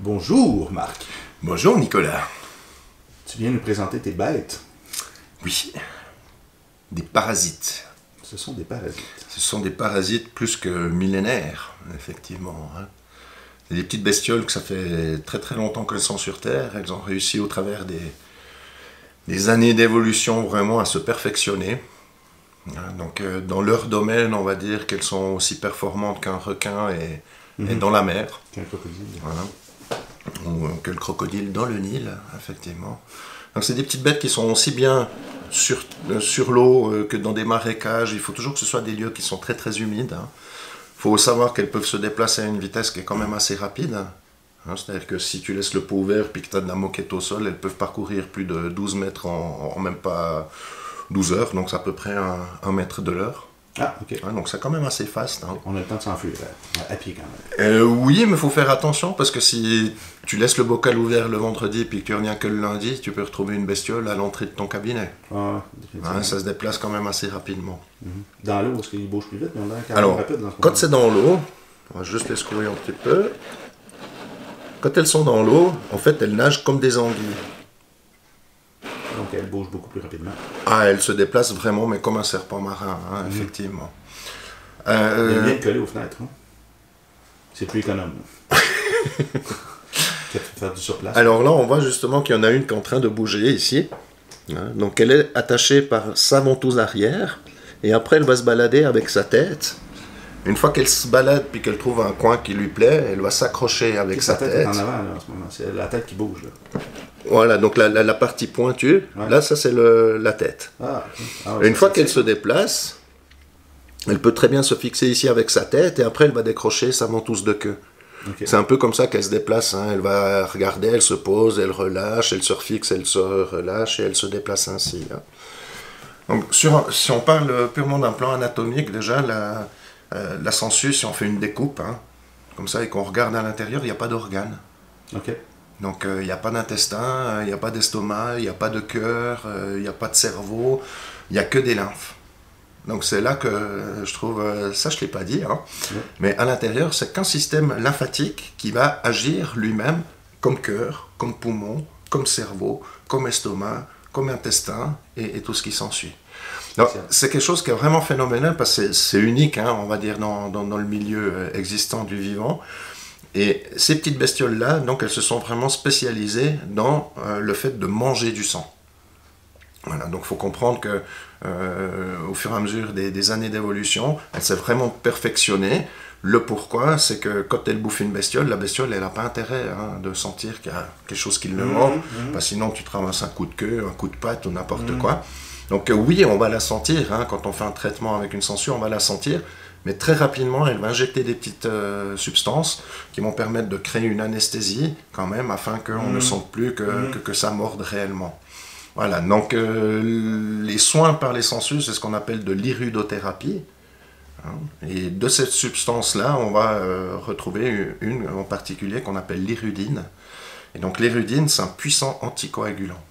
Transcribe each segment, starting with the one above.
Bonjour Marc. Bonjour Nicolas. Tu viens nous présenter tes bêtes. Oui, des parasites. Ce sont des parasites. Ce sont des parasites plus que millénaires, effectivement. C'est des petites bestioles que ça fait très très longtemps qu'elles sont sur Terre. Elles ont réussi au travers des années d'évolution vraiment à se perfectionner. Donc dans leur domaine, on va dire qu'elles sont aussi performantes qu'un requin et dans la mer. Qu'un crocodile. Voilà. Ou que le crocodile dans le Nil, effectivement. Donc c'est des petites bêtes qui sont aussi bien sur l'eau que dans des marécages. Il faut toujours que ce soit des lieux qui sont très très humides. Il faut savoir qu'elles peuvent se déplacer à une vitesse qui est quand même assez rapide. C'est-à-dire que si tu laisses le pot ouvert et que tu as de la moquette au sol, elles peuvent parcourir plus de 12 mètres en même pas 12 heures. Donc c'est à peu près un mètre de l'heure. Ah, ok. Donc c'est quand même assez fast. On a le temps de s'enfuir, à pied quand même. Oui, mais il faut faire attention parce que si tu laisses le bocal ouvert le vendredi et puis que tu reviens que le lundi, tu peux retrouver une bestiole à l'entrée de ton cabinet. Ah, définitivement. Ça se déplace quand même assez rapidement. Dans l'eau, est-ce qu'il bouge plus vite? Mais on a quand même Alors, rapide dans ce quand moment. c'est dans l'eau, on va juste les secourir un petit peu. Quand elles sont dans l'eau, en fait, elles nagent comme des anguilles. Donc elle bouge beaucoup plus rapidement. Ah, elles se déplacent vraiment, mais comme un serpent marin, effectivement. Il est bien collé aux fenêtres. Hein? C'est plus économe. Faire du surplace. Alors là, on voit justement qu'il y en a une qui est en train de bouger ici. Donc elle est attachée par sa ventouse arrière. Et après, elle va se balader avec sa tête. Une fois qu'elle se balade puis qu'elle trouve un coin qui lui plaît, elle va s'accrocher avec sa tête. Est en avant là, en ce moment. C'est la tête qui bouge. Là. Voilà, donc la partie pointue, Ouais. là, ça c'est la tête. Ah, ok. Ah, ouais, Une ça, fois c'est qu'elle ça. se déplace, elle peut très bien se fixer ici avec sa tête et après elle va décrocher sa ventouse de queue. Ok. C'est un peu comme ça qu'elle se déplace. Elle va regarder, elle se pose, elle relâche, elle se refixe, elle se relâche et elle se déplace ainsi. Donc, si on parle purement d'un plan anatomique, déjà, la sangsue, si on fait une découpe, comme ça, et qu'on regarde à l'intérieur, il n'y a pas d'organes. Ok. Donc il n'y a pas d'intestin, il n'y a pas d'estomac, il n'y a pas de cœur, il n'y a pas de cerveau, il n'y a que des lymphes. Donc c'est là que je trouve, ça je ne l'ai pas dit, mais à l'intérieur c'est qu'un système lymphatique qui va agir lui-même comme cœur, comme poumon, comme cerveau, comme estomac, comme intestin et tout ce qui s'ensuit. Donc c'est quelque chose qui est vraiment phénoménal parce que c'est unique, on va dire, dans le milieu existant du vivant. Et ces petites bestioles-là, donc elles se sont vraiment spécialisées dans le fait de manger du sang. Voilà, donc il faut comprendre que au fur et à mesure des années d'évolution, elle s'est vraiment perfectionnée. Le pourquoi, c'est que quand elle bouffe une bestiole, la bestiole, elle n'a pas intérêt de sentir qu'il y a quelque chose qui le manque, parce que sinon tu te ramasses un coup de queue, un coup de patte ou n'importe quoi. Donc oui, on va la sentir, quand on fait un traitement avec une sangsue, on va la sentir, mais très rapidement, elle va injecter des petites substances qui vont permettre de créer une anesthésie quand même, afin qu'on ne sente plus que ça morde réellement. Voilà, donc les soins par les sangsues, c'est ce qu'on appelle de l'irudothérapie. Et de cette substance-là, on va retrouver une en particulier qu'on appelle l'irudine. Et donc l'irudine, c'est un puissant anticoagulant.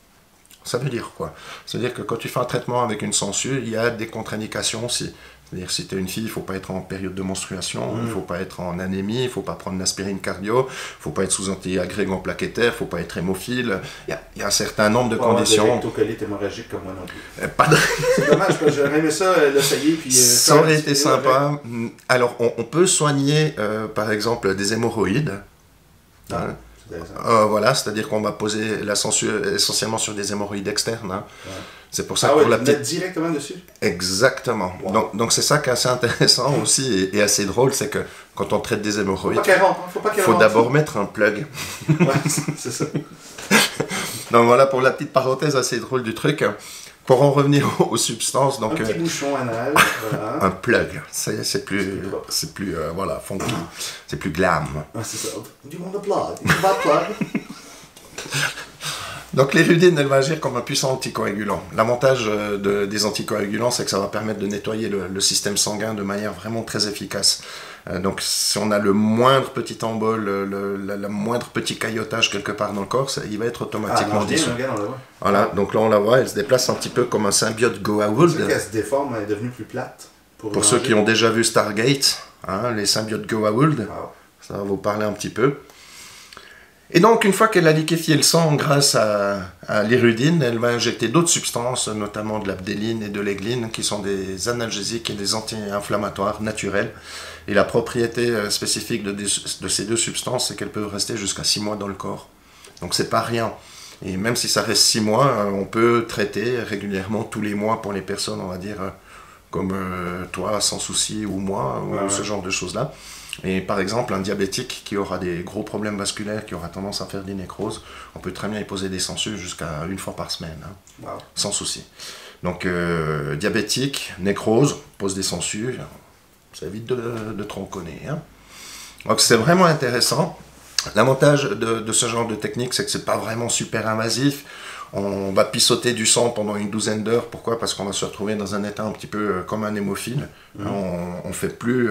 Ça veut dire quoi? C'est-à-dire que quand tu fais un traitement avec une sangsue, il y a des contre-indications aussi. C'est-à-dire si tu es une fille, il ne faut pas être en période de menstruation, il ne faut pas être en anémie, il ne faut pas prendre l'aspirine cardio, il ne faut pas être sous antiagrégant plaquettaire, il ne faut pas être hémophile. Il y a un certain nombre de conditions. Pas rectocolite hémorragique comme moi non plus. Pas de... C'est dommage, parce que j'aurais aimé ça, l'essayer. Puis, ça aurait été sympa. Alors, on peut soigner, par exemple, des hémorroïdes. Voilà, c'est-à-dire qu'on va poser la sangsue essentiellement sur des hémorroïdes externes. Ouais. C'est pour ça que pour la petite... directement dessus? Exactement. Wow. Donc c'est ça qui est assez intéressant aussi et assez drôle, c'est que quand on traite des hémorroïdes, il faut d'abord mettre un plug. Ouais, c'est ça. Donc voilà pour la petite parenthèse assez drôle du truc. Pour en revenir aux substances, donc un petit bouchon anal, voilà. Un plug, c'est plus voilà, funky, c'est plus glam. Ah, c'est ça. Du monde de plug, plug. Donc l'irudine, elle va agir comme un puissant anticoagulant. L'avantage des anticoagulants, c'est que ça va permettre de nettoyer le système sanguin de manière vraiment très efficace. Donc si on a le moindre petit embol, le moindre petit caillotage quelque part dans le corps, il va être automatiquement dissous. Voilà, donc là on la voit, elle se déplace un petit peu comme un symbiote Goa'uld. C'est qu'elle se déforme, elle est devenue plus plate. Pour ceux qui ont déjà vu Stargate, les symbiotes Goa'uld, ça va vous parler un petit peu. Et donc, une fois qu'elle a liquéfié le sang grâce à l'irudine, elle va injecter d'autres substances, notamment de l'abdéline et de l'égline, qui sont des analgésiques et des anti-inflammatoires naturels. Et la propriété spécifique de ces deux substances, c'est qu'elles peuvent rester jusqu'à 6 mois dans le corps. Donc, c'est pas rien. Et même si ça reste 6 mois, on peut traiter régulièrement tous les mois pour les personnes, on va dire, comme toi, sans souci, ou moi, ou ce genre de choses-là. Et par exemple, un diabétique qui aura des gros problèmes vasculaires, qui aura tendance à faire des nécroses, on peut très bien y poser des sangsues jusqu'à 1 fois par semaine, sans souci. Donc, diabétique, nécrose, pose des sangsues, ça évite de tronconner. Donc, c'est vraiment intéressant. L'avantage de ce genre de technique, c'est que c'est pas vraiment super invasif. On va pissoter du sang pendant une douzaine d'heures. Pourquoi? Parce qu'on va se retrouver dans un état un petit peu comme un hémophile. On ne fait plus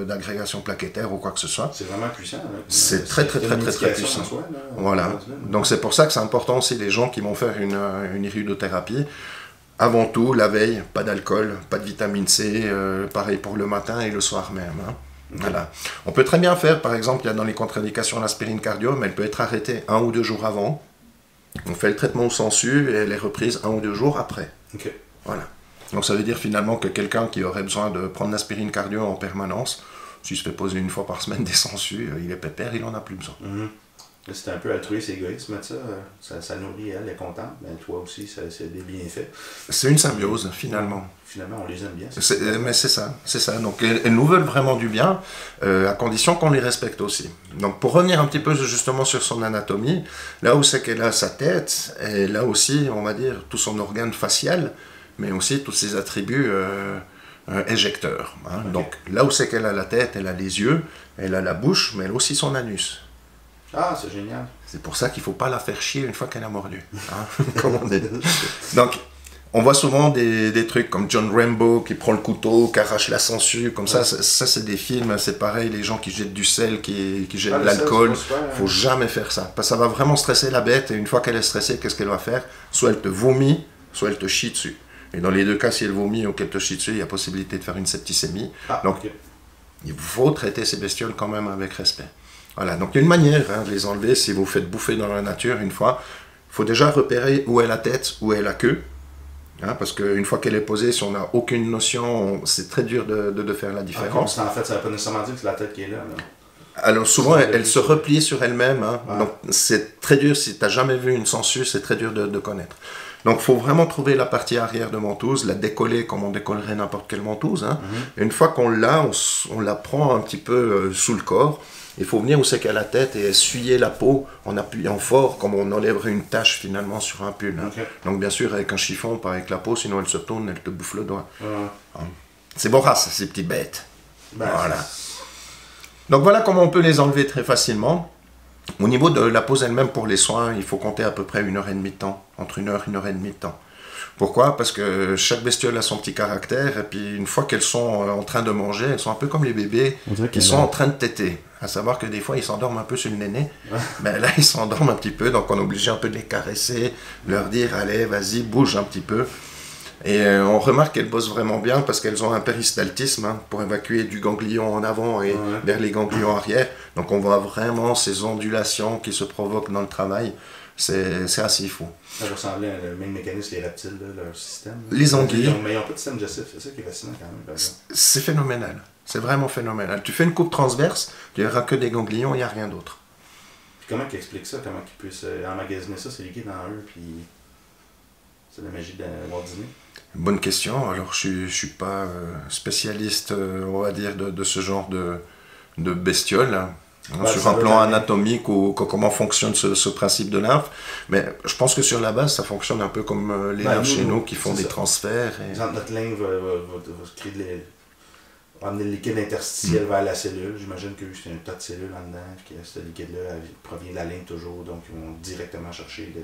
d'agrégation plaquettaire ou quoi que ce soit. C'est vraiment puissant. C'est très puissant. Soi, là, voilà. Donc c'est pour ça que c'est important aussi les gens qui vont faire une iridothérapie. Avant tout, la veille, pas d'alcool, pas de vitamine C, pareil pour le matin et le soir même. Voilà. On peut très bien faire, par exemple, il y a dans les contre-indications l'aspirine cardio, mais elle peut être arrêtée 1 ou 2 jours avant. On fait le traitement aux sangsues et elle est reprise 1 ou 2 jours après. Okay. Voilà. Donc ça veut dire finalement que quelqu'un qui aurait besoin de prendre l'aspirine cardio en permanence, s'il se fait poser 1 fois par semaine des sangsues, il est pépère, il n'en a plus besoin. C'est un peu altruiste, égoïste, mettre ça nourrit elle, est contente, mais toi aussi, c'est des bienfaits. C'est une symbiose, finalement. Finalement, on les aime bien. Mais c'est ça. Donc, elles nous veulent vraiment du bien, à condition qu'on les respecte aussi. Donc, pour revenir un petit peu justement sur son anatomie, là où c'est qu'elle a sa tête, et là aussi, on va dire, tout son organe facial, mais aussi tous ses attributs éjecteurs. Okay. Donc, là où c'est qu'elle a la tête, elle a les yeux, elle a la bouche, mais elle a aussi son anus. Ah, c'est génial. C'est pour ça qu'il ne faut pas la faire chier une fois qu'elle a mordu. Comme on dit. Donc, on voit souvent des trucs comme John Rambo qui prend le couteau, qui arrache la sangsue, comme ça c'est des films, c'est pareil, les gens qui jettent du sel, qui jettent de l'alcool. Il ne faut jamais faire ça. Parce que ça va vraiment stresser la bête, et une fois qu'elle est stressée, qu'est-ce qu'elle va faire? Soit elle te vomit, soit elle te chie dessus. Et dans les deux cas, si elle vomit ou qu'elle te chie dessus, il y a possibilité de faire une septicémie. Donc, il faut traiter ces bestioles quand même avec respect. Voilà, donc il y a une manière de les enlever. Si vous faites bouffer dans la nature une fois, il faut déjà repérer où est la tête, où est la queue. Parce qu'une fois qu'elle est posée, si on n'a aucune notion, c'est très dur de faire la différence. En fait, ça ne veut pas nécessairement dire que c'est la tête qui est là. Alors souvent, elle se replie sur elle-même. Donc c'est très dur, si tu n'as jamais vu une sangsue, c'est très dur de connaître. Donc il faut vraiment trouver la partie arrière de ventouse, la décoller comme on décollerait n'importe quelle ventouse. Et une fois qu'on l'a, on la prend un petit peu sous le corps. Il faut venir où c'est qu'à la tête et essuyer la peau en appuyant fort, comme on enlèverait une tache finalement sur un pull. Okay. Donc bien sûr avec un chiffon, pas avec la peau, sinon elle se tourne, elle te bouffe le doigt. C'est vorace, ces petites bêtes. Voilà. Donc voilà comment on peut les enlever très facilement. Au niveau de la pose elle-même pour les soins, il faut compter à peu près 1h30 de temps, entre 1 heure et 1h30 de temps. Pourquoi? Parce que chaque bestiole a son petit caractère, et puis une fois qu'elles sont en train de manger, elles sont un peu comme les bébés qui sont en train de téter. À savoir que des fois, ils s'endorment un peu sur le néné, mais là, ils s'endorment un petit peu, donc on est obligé un peu de les caresser, de leur dire, allez, vas-y, bouge un petit peu. Et on remarque qu'elles bossent vraiment bien parce qu'elles ont un péristaltisme pour évacuer du ganglion en avant et vers les ganglions arrière. Donc on voit vraiment ces ondulations qui se provoquent dans le travail. C'est assez fou. Ça ressemblait à le même mécanisme les reptiles, là, leur système. Les anguilles. Mais ils n'ont pas de système digestif, c'est ça qui est fascinant quand même. C'est phénoménal. C'est vraiment phénoménal. Tu fais une coupe transverse, tu verras que des ganglions, il n'y a rien d'autre. Puis comment ils expliquent ça? Comment ils puissent emmagasiner ça, c'est liquide dans eux, puis c'est la magie de Walt Disney? Bonne question. Alors, je ne suis pas spécialiste, on va dire, de ce genre de bestioles. Sur un plan anatomique ou comment fonctionne ce principe de lymphe. Mais je pense que sur la base, ça fonctionne un peu comme les lymphes chez nous qui font des transferts. Et... Notre lymphe va amener le liquide interstitiel vers la cellule. J'imagine que c'est un tas de cellules là-dedans, que ce liquide-là provient de la lymphe toujours, donc ils vont directement chercher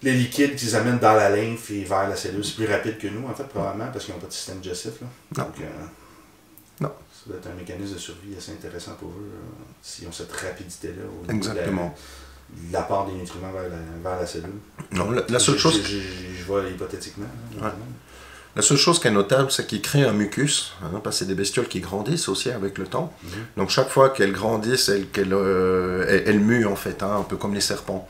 les liquides qu'ils amènent dans la lymphe et vers la cellule. C'est plus rapide que nous, en fait, probablement, parce qu'ils n'ont pas de système digestif. Là. Non. Donc, non. Ça doit être un mécanisme de survie assez intéressant pour eux, s'ils ont cette rapidité-là au Exactement. De l'apport des nutriments vers la cellule. Non, la seule chose... Je vois hypothétiquement. La seule chose qui est notable, c'est qu'ils créent un mucus, hein, parce que c'est des bestioles qui grandissent aussi avec le temps. Donc chaque fois qu'elles grandissent, elles muent en fait, hein, un peu comme les serpents.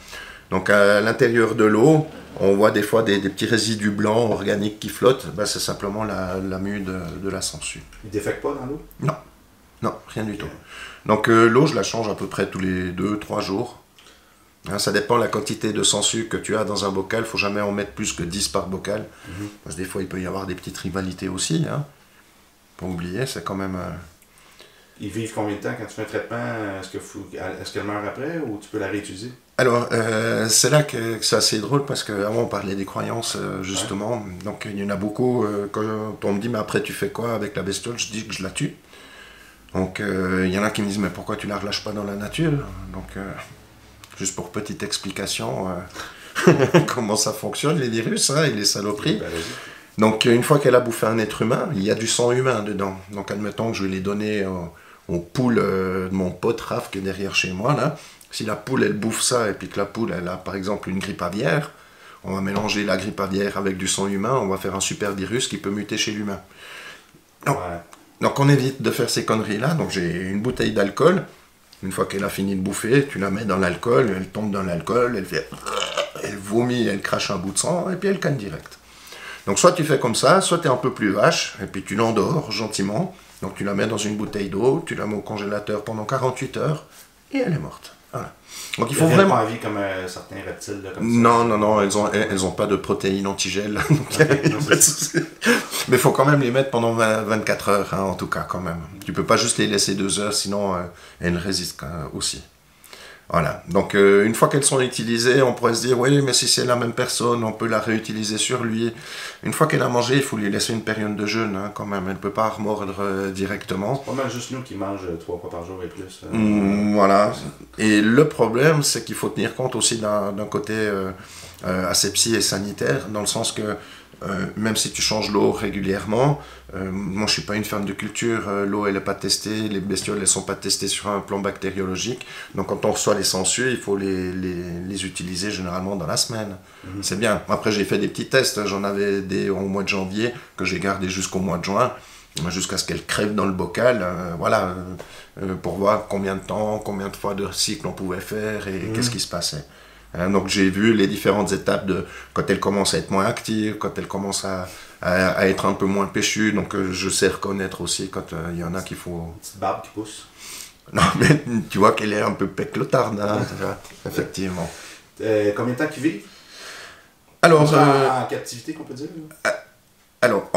Donc à l'intérieur de l'eau, on voit des fois des petits résidus blancs organiques qui flottent. Ben, c'est simplement la mue de la sangsue. Ils ne défectent pas dans l'eau? Non, non, rien du tout. Donc l'eau, je la change à peu près tous les 2-3 jours. Hein, ça dépend de la quantité de sangsue que tu as dans un bocal. Il ne faut jamais en mettre plus que 10 par bocal. Parce que des fois, il peut y avoir des petites rivalités aussi. Hein. Pas oublier, c'est quand même... Ils vivent combien de temps quand tu fais un traitement? Est-ce qu'elle meurt après ou tu peux la réutiliser? Alors, c'est là que c'est assez drôle parce qu'avant on parlait des croyances, justement. Ouais. Donc, il y en a beaucoup. Quand on me dit, mais après, tu fais quoi avec la bestiole? Je dis que je la tue. Donc, il y en a qui me disent, mais pourquoi tu la relâches pas dans la nature? Donc, juste pour petite explication, comment ça fonctionne, les virus hein, et les saloperies. Donc, une fois qu'elle a bouffé un être humain, il y a du sang humain dedans. Donc, admettons que je vais les donner aux poules de mon pote Raph qui est derrière chez moi, là. Si la poule, elle bouffe ça, et puis que la poule, elle a par exemple une grippe aviaire, on va mélanger la grippe aviaire avec du sang humain, on va faire un super virus qui peut muter chez l'humain. Donc on évite de faire ces conneries-là. Donc j'ai une bouteille d'alcool. Une fois qu'elle a fini de bouffer, tu la mets dans l'alcool, elle tombe dans l'alcool, elle vomit, elle crache un bout de sang, et puis elle canne direct. Donc soit tu fais comme ça, soit tu es un peu plus vache, et puis tu l'endors gentiment. Donc tu la mets dans une bouteille d'eau, tu la mets au congélateur pendant 48 heures, et elle est morte. Voilà. Donc il faut vraiment... pas vie comme certains reptiles là, comme non, elles ont pas de protéines antigel. Mais il faut quand même les mettre pendant 24 heures, hein, en tout cas quand même. Tu peux pas juste les laisser 2 heures, sinon elles résistent aussi. Voilà. Donc une fois qu'elles sont utilisées, on pourrait se dire oui, mais si c'est la même personne, on peut la réutiliser sur lui. Une fois qu'elle a mangé, il faut lui laisser une période de jeûne, hein, quand même. Elle ne peut pas remordre directement. C'est pas mal juste nous qui mangent 3 fois par jour et plus. Voilà. Et le problème, c'est qu'il faut tenir compte aussi d'un côté asepsie et sanitaire, dans le sens que même si tu changes l'eau régulièrement, moi je suis pas une ferme de culture, l'eau elle n'est pas testée, les bestioles elles sont pas testées sur un plan bactériologique, donc quand on reçoit les sangsues, il faut les utiliser généralement dans la semaine. C'est bien. Après j'ai fait des petits tests, j'en avais des au mois de janvier que j'ai gardé jusqu'au mois de juin, jusqu'à ce qu'elles crèvent dans le bocal, pour voir combien de temps, combien de fois de cycle on pouvait faire et qu'est-ce qui se passait. Donc j'ai vu les différentes étapes de quand elle commence à être moins active, quand elle commence à être un peu moins péchue, donc je sais reconnaître aussi quand il y en a qu'il faut... Une petite barbe qui pousse. Non mais tu vois qu'elle est un peu péclotarde, hein, effectivement. Combien de temps qu'ils vivent? Alors, en captivité qu'on peut dire? Alors,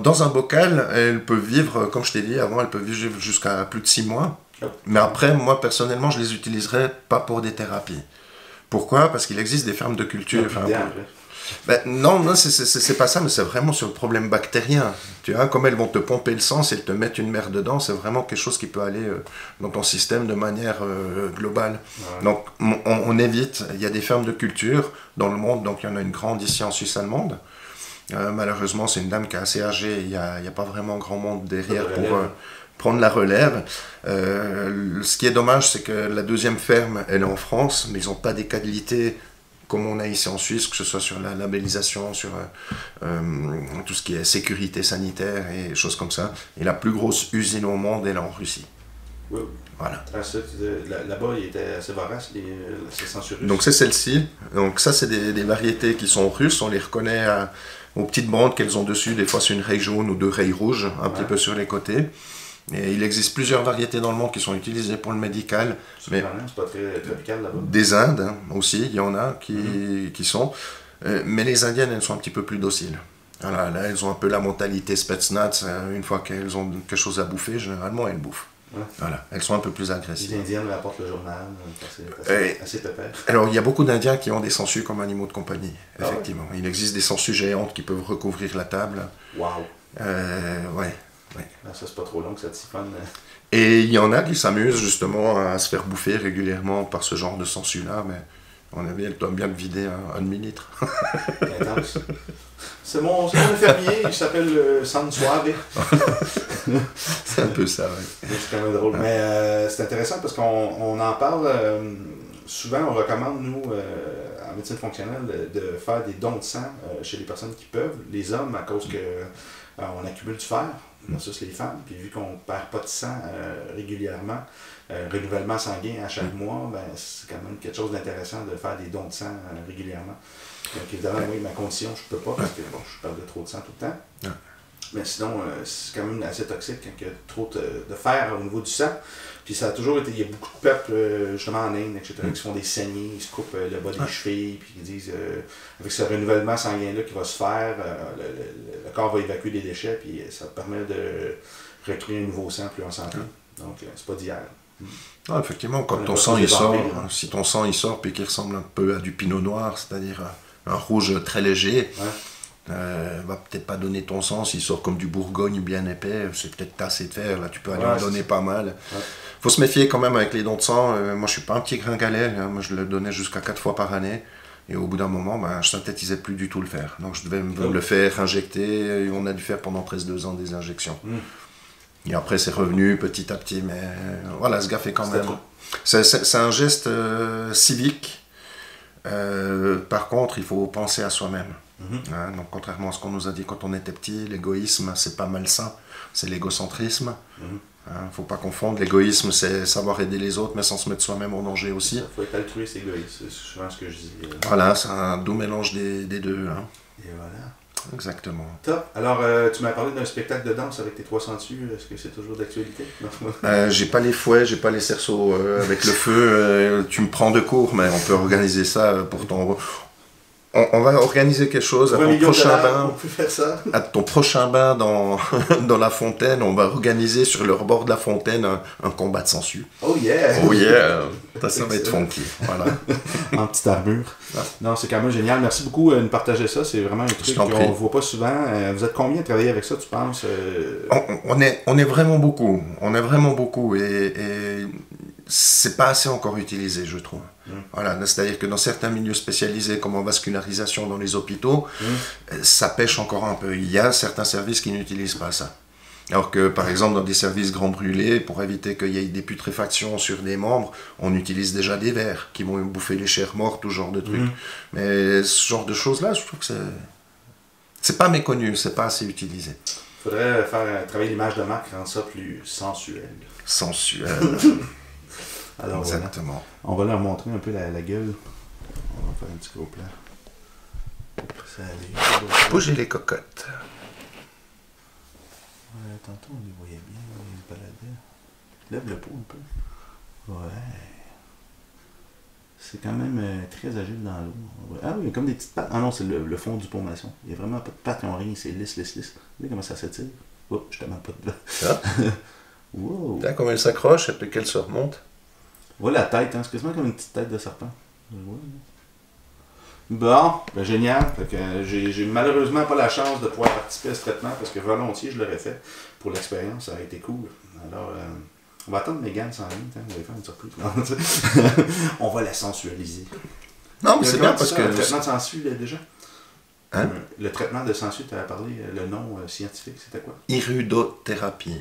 dans un bocal, elle peut vivre, comme je t'ai dit avant, elle peut vivre jusqu'à plus de 6 mois. Mais après, moi personnellement, je les utiliserai pas pour des thérapies. Pourquoi? Parce qu'il existe des fermes de culture. Non, c'est pas ça, mais c'est vraiment sur le problème bactérien. Tu vois, comme elles vont te pomper le sang, si elles te mettent une merde dedans, c'est vraiment quelque chose qui peut aller dans ton système de manière globale. Ouais. Donc, on évite. Il y a des fermes de culture dans le monde, donc il y en a une grande ici en Suisse allemande. Malheureusement, c'est une dame qui est assez âgée, il n'y a pas vraiment grand monde derrière pour prendre la relève. Ce qui est dommage, c'est que la deuxième ferme, elle est en France, mais ils n'ont pas des qualités comme on a ici en Suisse, que ce soit sur la labellisation, sur tout ce qui est sécurité sanitaire et choses comme ça. Et la plus grosse usine au monde, elle est en Russie. Oui. Voilà. Là-bas, il était assez vorace, ces censurés. Donc c'est celle-ci. Donc ça, c'est des variétés qui sont russes. On les reconnaît aux petites bandes qu'elles ont dessus. Des fois, c'est une raie jaune ou 2 rayes rouges, un petit peu sur les côtés. Et il existe plusieurs variétés dans le monde qui sont utilisées pour le médical. C'est pas très tropical là-bas. Des Indes hein, aussi, il y en a qui sont. Mais les Indiennes, elles sont un petit peu plus dociles. Voilà, là, elles ont un peu la mentalité Spetsnaz. Une fois qu'elles ont quelque chose à bouffer, généralement, elles bouffent. Ouais. Voilà, elles sont un peu plus agressives. Les Indiennes rapportent le journal, assez pépère. Alors, il y a beaucoup d'Indiens qui ont des sangsues comme animaux de compagnie, effectivement. Ouais. Il existe des sangsues géantes qui peuvent recouvrir la table. Waouh! Ouais. Ça, c'est pas trop long que ça siphonne. Et il y en a qui s'amusent justement à se faire bouffer régulièrement par ce genre de sangsue-là, mais à mon avis, elle doit bien vider un demi-litre. Intense. C'est mon fermier, il s'appelle San Suave. C'est un peu ça, oui. C'est quand même drôle. Mais c'est intéressant parce qu'on en parle souvent, on recommande, nous, en médecine fonctionnelle de faire des dons de sang chez les personnes qui peuvent. Les hommes, à cause que on accumule du fer, versus les femmes, puis vu qu'on ne perd pas de sang régulièrement, renouvellement sanguin à chaque mois, ben, c'est quand même quelque chose d'intéressant de faire des dons de sang régulièrement. Donc évidemment, oui, ma condition, je peux pas parce que bon, je perds trop de sang tout le temps. Mais sinon, c'est quand même assez toxique quand il y a trop de fer au niveau du sang. Puis ça a toujours été, il y a beaucoup de peuples, justement en Inde, etc., qui se font des saignées, ils se coupent le bas des chevilles, puis ils disent, avec ce renouvellement sanguin-là qui va se faire, le corps va évacuer des déchets, puis ça permet de recréer un nouveau sang plus en santé. Donc, c'est pas d'hier. Ah, effectivement, quand ton sang il sort, si ton sang il sort puis qu'il ressemble un peu à du pinot noir, c'est-à-dire un rouge très léger, va peut-être pas donner ton sang. S'il sort comme du Bourgogne bien épais, c'est peut-être tassé de fer, là tu peux aller en donner pas mal. Faut se méfier quand même avec les dons de sang. Moi je suis pas un petit gringalet, moi je le donnais jusqu'à 4 fois par année. Et au bout d'un moment, ben, je synthétisais plus du tout le fer. Donc je devais me le faire injecter. Et on a dû faire pendant presque 2 ans des injections. Et après c'est revenu petit à petit. Mais voilà, ce gars fait quand même. C'est un geste civique. Par contre, il faut penser à soi-même. Donc contrairement à ce qu'on nous a dit quand on était petit, l'égoïsme c'est pas malsain, c'est l'égocentrisme. Faut pas confondre, l'égoïsme c'est savoir aider les autres mais sans se mettre soi-même en danger aussi. Il faut être altruiste et égoïste, c'est souvent ce que je dis. Voilà, c'est un doux mélange des deux. Et voilà. Exactement. Top. Alors, tu m'as parlé d'un spectacle de danse avec tes 3 sangsues. Est-ce que c'est toujours d'actualité? J'ai pas les fouets, j'ai pas les cerceaux avec le feu. Tu me prends de court, mais on peut organiser ça pour ton... On va organiser quelque chose à ton prochain bain. À ton prochain bain dans la fontaine, on va organiser sur le rebord de la fontaine un combat de sangsues. Oh yeah! Oh yeah! Ça va être funky. Voilà. En petite armure. Non, c'est quand même génial. Merci beaucoup de nous partager ça. C'est vraiment un truc qu'on ne voit pas souvent. Vous êtes combien à travailler avec ça, tu penses? On est vraiment beaucoup. On est vraiment beaucoup. Et c'est pas assez encore utilisé, je trouve. Voilà, c'est-à-dire que dans certains milieux spécialisés, comme en vascularisation dans les hôpitaux, ça pêche encore un peu. Il y a certains services qui n'utilisent pas ça. Alors que, par exemple, dans des services grands brûlés, pour éviter qu'il y ait des putréfactions sur des membres, on utilise déjà des vers qui vont bouffer les chairs mortes, tout genre de trucs. Mais ce genre de choses-là, je trouve que c'est pas méconnu, c'est pas assez utilisé. Il faudrait travailler l'image de marque, rendre ça plus sensuel. Sensuel. Alors, exactement. Voilà. On va leur montrer un peu la gueule. On va faire un petit gros plan. Bouger les cocottes. Tantôt, on les voyait bien, on les baladait. Lève le pot un peu. Ouais. C'est quand même très agile dans l'eau. Ah oui, il y a comme des petites pattes. Ah non, c'est le fond du pont maçon. Il n'y a vraiment pas de pattes, ils n'ont rien, c'est lisse. Regardez comment ça s'étire. Oh, je te mets pas dedans. Ah. Wow. Là, comment elle s'accroche et puis qu'elle se remonte. Voilà la tête, hein, c'est quasiment comme une petite tête de serpent. Bon, ben génial. J'ai malheureusement pas la chance de pouvoir participer à ce traitement parce que volontiers je l'aurais fait pour l'expérience, ça aurait été cool. Alors, on va attendre Megan s'en ligne, on va lui faire une surprise. On va la sensualiser. Non, mais c'est bien parce que... Le traitement de sangsue, déjà? Hein? Le traitement de sangsue, tu avais parlé, le nom scientifique, c'était quoi? Irudothérapie.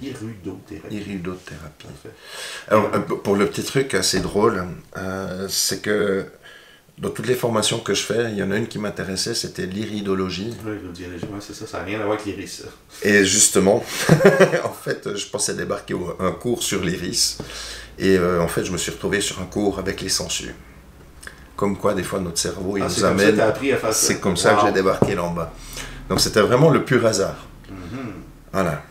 Irudothérapie. Alors, pour le petit truc assez drôle, c'est que dans toutes les formations que je fais, il y en a une qui m'intéressait, c'était l'iridologie. Oui, l'iridologie, c'est ça, ça n'a rien à voir avec l'iris. Et justement, en fait, je pensais débarquer un cours sur l'iris. Et en fait, je me suis retrouvé sur un cours avec les sangsues. Comme quoi, des fois, notre cerveau, il nous amène... C'est comme ça que j'ai débarqué là en bas. Donc, c'était vraiment le pur hasard. Voilà.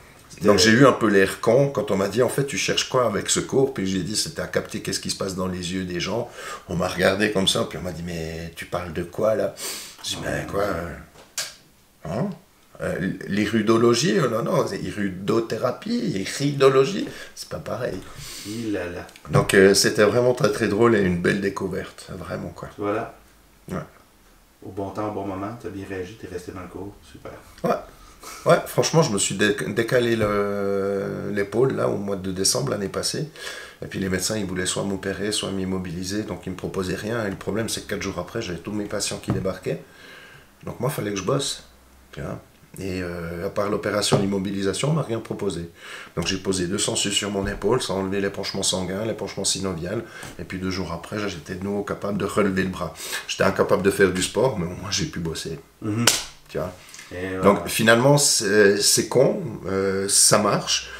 Donc, j'ai eu un peu l'air con quand on m'a dit, en fait, tu cherches quoi avec ce cours? Puis j'ai dit, c'était à capter qu'est-ce qui se passe dans les yeux des gens. On m'a regardé comme ça, puis on m'a dit, mais tu parles de quoi, là? J'ai dit, mais quoi? L'iridologie? Non, c'est irudothérapie, iridologie, c'est pas pareil. Donc c'était vraiment très très drôle et une belle découverte, vraiment quoi. Voilà. Ouais. Au bon temps, au bon moment, t'as bien réagi, t'es resté dans le cours, super. Ouais, franchement je me suis décalé l'épaule là au mois de décembre l'année passée. Et puis les médecins ils voulaient soit m'opérer, soit m'immobiliser, donc ils me proposaient rien. Et le problème c'est que 4 jours après j'avais tous mes patients qui débarquaient. Donc moi il fallait que je bosse. Tu vois. Et à part l'opération d'immobilisation, on m'a rien proposé. Donc j'ai posé 2 sangsues sur mon épaule, ça a enlevé l'épanchement sanguin, l'épanchement synovial. Et puis 2 jours après, j'étais de nouveau capable de relever le bras. J'étais incapable de faire du sport, mais au moins j'ai pu bosser. Tu vois. Donc finalement, c'est con, ça marche.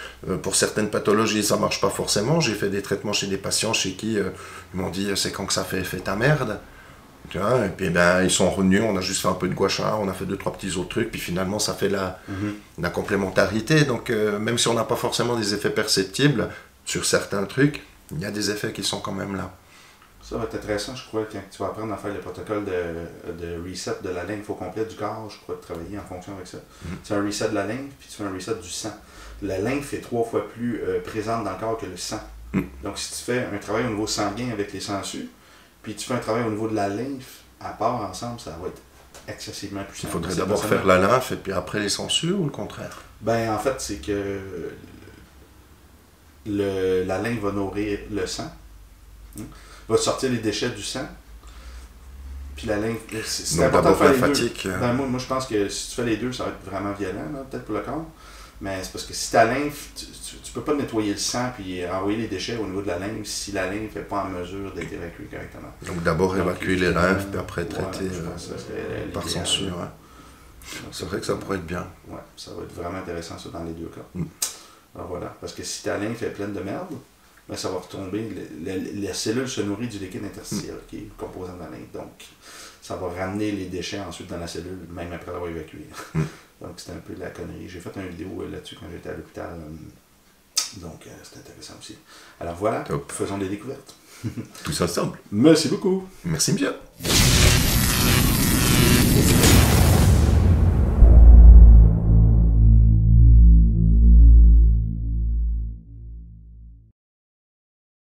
Pour certaines pathologies, ça marche pas forcément. J'ai fait des traitements chez des patients chez qui ils m'ont dit c'est quand que ça fait ta merde. Tu vois, et puis ben, ils sont revenus, on a juste fait un peu de gua sha, on a fait 2-3 petits autres trucs, puis finalement ça fait la complémentarité. Donc même si on n'a pas forcément des effets perceptibles sur certains trucs, il y a des effets qui sont quand même là. Ça va être intéressant, je crois, quand tu vas apprendre à faire le protocole de reset de la lymphe au complet du corps, je crois, de travailler en fonction avec ça. Tu fais un reset de la lymphe, puis tu fais un reset du sang. La lymphe est 3 fois plus présente dans le corps que le sang. Donc si tu fais un travail au niveau sanguin avec les sangsues, puis tu fais un travail au niveau de la lymphe, à part ensemble, ça va être excessivement plus simple. Il faudrait d'abord faire la lymphe et puis après les sangsues ou le contraire? Ben en fait, c'est que la lymphe va nourrir le sang, va sortir les déchets du sang, puis la lymphe, c'est important de faire les fatigue. Deux. Ben, moi je pense que si tu fais les deux, ça va être vraiment violent, là, peut-être pour le corps. Mais c'est parce que si ta lymphe, tu peux pas nettoyer le sang puis envoyer les déchets au niveau de la lymphe si la lymphe n'est pas en mesure d'être évacuée correctement. Donc d'abord évacuer les lymphes, puis après traiter par sangsues. C'est vrai que ça pourrait être bien. Ouais, ça va être vraiment intéressant ça dans les 2 cas. Alors voilà, parce que si ta lymphe est pleine de merde, ben, ça va retomber. La cellule se nourrit du liquide interstitiel qui est composant de la lymphe. Donc ça va ramener les déchets ensuite dans la cellule, même après l'avoir évacué. Donc, c'était un peu de la connerie. J'ai fait une vidéo là-dessus quand j'étais à l'hôpital. Donc, c'était intéressant aussi. Alors voilà, faisons des découvertes. Tous ensemble. Merci beaucoup. Merci, monsieur.